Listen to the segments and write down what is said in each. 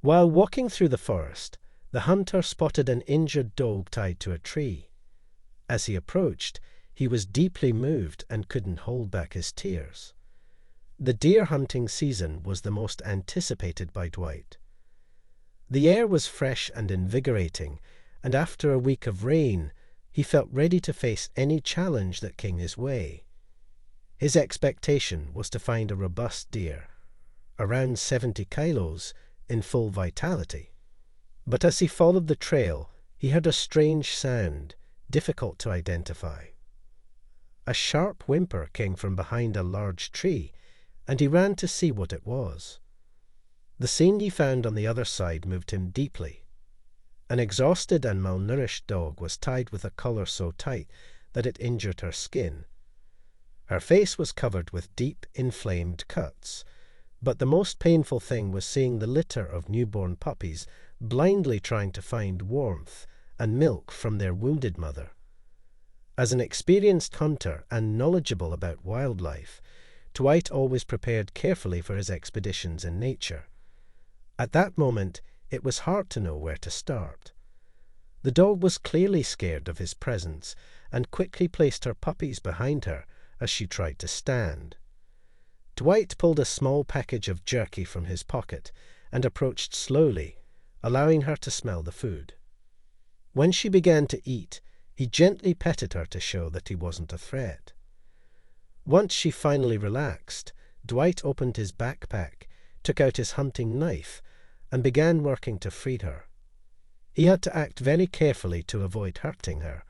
While walking through the forest, the hunter spotted an injured dog tied to a tree. As he approached, he was deeply moved and couldn't hold back his tears. The deer hunting season was the most anticipated by Dwight. The air was fresh and invigorating, and after a week of rain, he felt ready to face any challenge that came his way. His expectation was to find a robust deer, around 70 kilos, in full vitality. But as he followed the trail, he heard a strange sound, difficult to identify. A sharp whimper came from behind a large tree, and he ran to see what it was. The scene he found on the other side moved him deeply. An exhausted and malnourished dog was tied with a collar so tight that it injured her skin. Her face was covered with deep, inflamed cuts, but the most painful thing was seeing the litter of newborn puppies blindly trying to find warmth and milk from their wounded mother. As an experienced hunter and knowledgeable about wildlife, Dwight always prepared carefully for his expeditions in nature. At that moment, it was hard to know where to start. The dog was clearly scared of his presence and quickly placed her puppies behind her as she tried to stand. Dwight pulled a small package of jerky from his pocket and approached slowly, allowing her to smell the food. When she began to eat, he gently petted her to show that he wasn't a threat. Once she finally relaxed, Dwight opened his backpack, took out his hunting knife, and began working to free her. He had to act very carefully to avoid hurting her,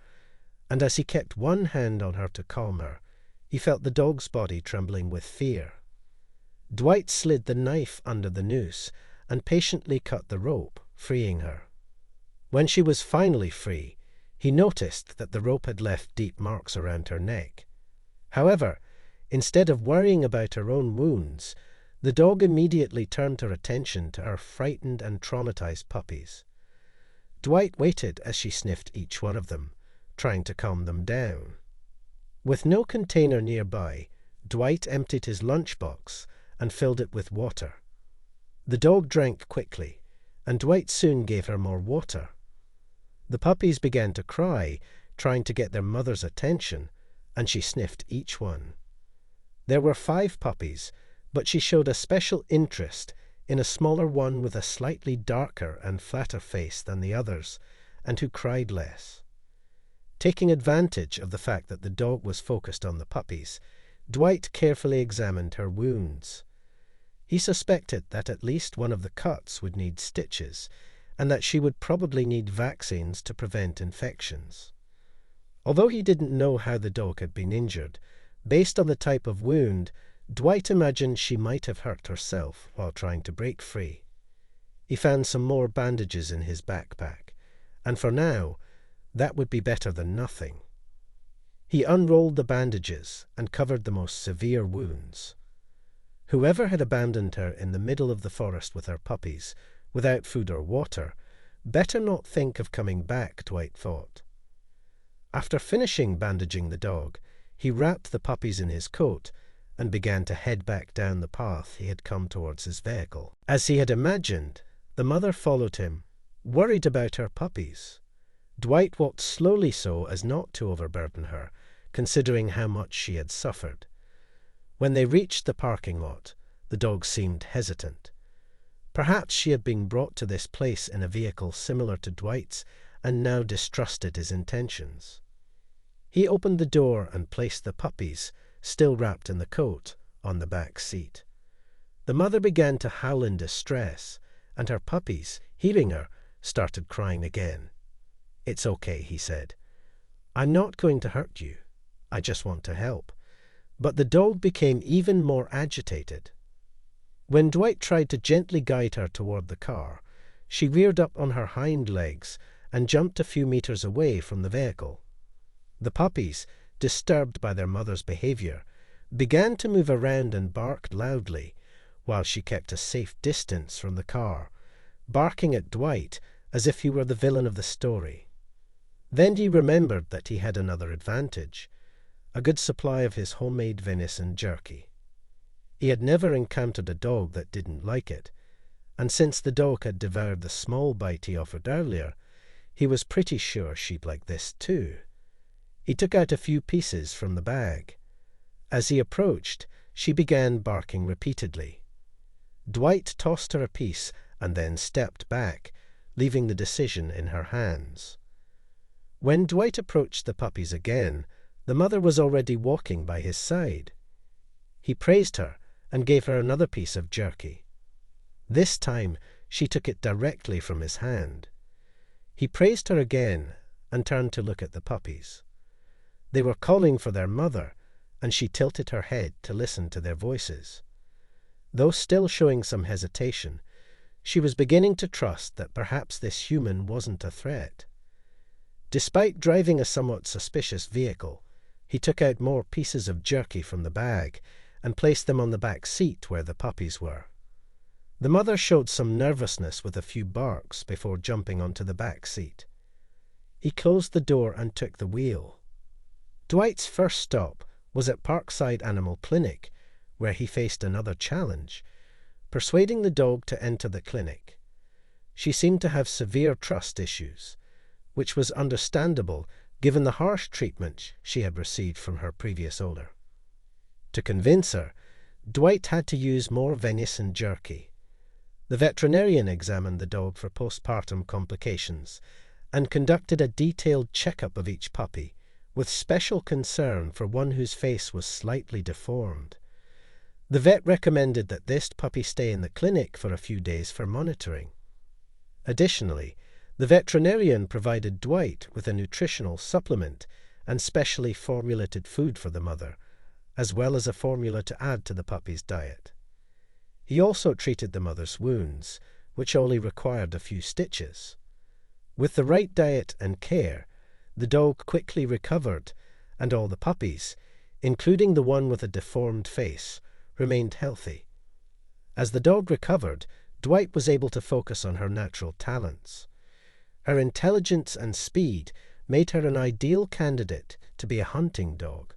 and as he kept one hand on her to calm her, he felt the dog's body trembling with fear. Dwight slid the knife under the noose and patiently cut the rope, freeing her. When she was finally free, he noticed that the rope had left deep marks around her neck. However, instead of worrying about her own wounds, the dog immediately turned her attention to her frightened and traumatized puppies. Dwight waited as she sniffed each one of them, trying to calm them down. With no container nearby, Dwight emptied his lunchbox and filled it with water. The dog drank quickly, and Dwight soon gave her more water. The puppies began to cry, trying to get their mother's attention, and she sniffed each one. There were 5 puppies, but she showed a special interest in a smaller one with a slightly darker and flatter face than the others, and who cried less. Taking advantage of the fact that the dog was focused on the puppies, Dwight carefully examined her wounds. He suspected that at least one of the cuts would need stitches, and that she would probably need vaccines to prevent infections. Although he didn't know how the dog had been injured, based on the type of wound, Dwight imagined she might have hurt herself while trying to break free. He found some more bandages in his backpack, and for now, that would be better than nothing. He unrolled the bandages and covered the most severe wounds. Whoever had abandoned her in the middle of the forest with her puppies, without food or water, better not think of coming back, Dwight thought. After finishing bandaging the dog, he wrapped the puppies in his coat and began to head back down the path he had come towards his vehicle. As he had imagined, the mother followed him, worried about her puppies. Dwight walked slowly so as not to overburden her, considering how much she had suffered. When they reached the parking lot, the dog seemed hesitant. Perhaps she had been brought to this place in a vehicle similar to Dwight's and now distrusted his intentions. He opened the door and placed the puppies, still wrapped in the coat, on the back seat. The mother began to howl in distress, and her puppies, hearing her, started crying again. "It's okay," he said. "I'm not going to hurt you. I just want to help." But the dog became even more agitated. When Dwight tried to gently guide her toward the car, she reared up on her hind legs and jumped a few meters away from the vehicle. The puppies, disturbed by their mother's behavior, began to move around and barked loudly, while she kept a safe distance from the car, barking at Dwight as if he were the villain of the story. Then he remembered that he had another advantage, a good supply of his homemade venison jerky. He had never encountered a dog that didn't like it, and since the dog had devoured the small bite he offered earlier, he was pretty sure she'd like this too. He took out a few pieces from the bag. As he approached, she began barking repeatedly. Dwight tossed her a piece and then stepped back, leaving the decision in her hands. When Dwight approached the puppies again, the mother was already walking by his side. He praised her and gave her another piece of jerky. This time she took it directly from his hand. He praised her again and turned to look at the puppies. They were calling for their mother, and she tilted her head to listen to their voices. Though still showing some hesitation, she was beginning to trust that perhaps this human wasn't a threat. Despite driving a somewhat suspicious vehicle, he took out more pieces of jerky from the bag and placed them on the back seat where the puppies were. The mother showed some nervousness with a few barks before jumping onto the back seat. He closed the door and took the wheel. Dwight's first stop was at Parkside Animal Clinic, where he faced another challenge, persuading the dog to enter the clinic. She seemed to have severe trust issues, which was understandable given the harsh treatment she had received from her previous owner. To convince her, Dwight had to use more venison jerky. The veterinarian examined the dog for postpartum complications and conducted a detailed checkup of each puppy, with special concern for one whose face was slightly deformed. The vet recommended that this puppy stay in the clinic for a few days for monitoring. Additionally, the veterinarian provided Dwight with a nutritional supplement and specially formulated food for the mother, as well as a formula to add to the puppy's diet. He also treated the mother's wounds, which only required a few stitches. With the right diet and care, the dog quickly recovered, and all the puppies, including the one with a deformed face, remained healthy. As the dog recovered, Dwight was able to focus on her natural talents. Her intelligence and speed made her an ideal candidate to be a hunting dog.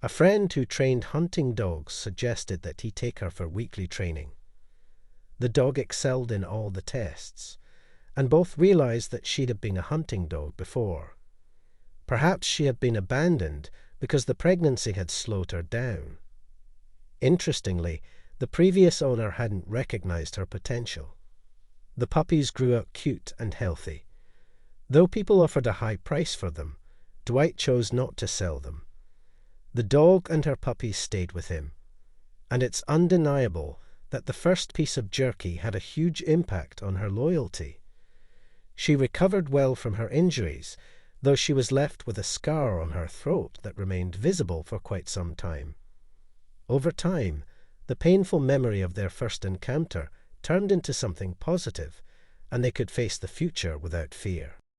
A friend who trained hunting dogs suggested that he take her for weekly training. The dog excelled in all the tests, and both realized that she'd have been a hunting dog before. Perhaps she had been abandoned because the pregnancy had slowed her down. Interestingly, the previous owner hadn't recognized her potential. The puppies grew up cute and healthy. Though people offered a high price for them, Dwight chose not to sell them. The dog and her puppies stayed with him, and it's undeniable that the first piece of jerky had a huge impact on her loyalty. She recovered well from her injuries, though she was left with a scar on her throat that remained visible for quite some time. Over time, the painful memory of their first encounter turned into something positive, and they could face the future without fear.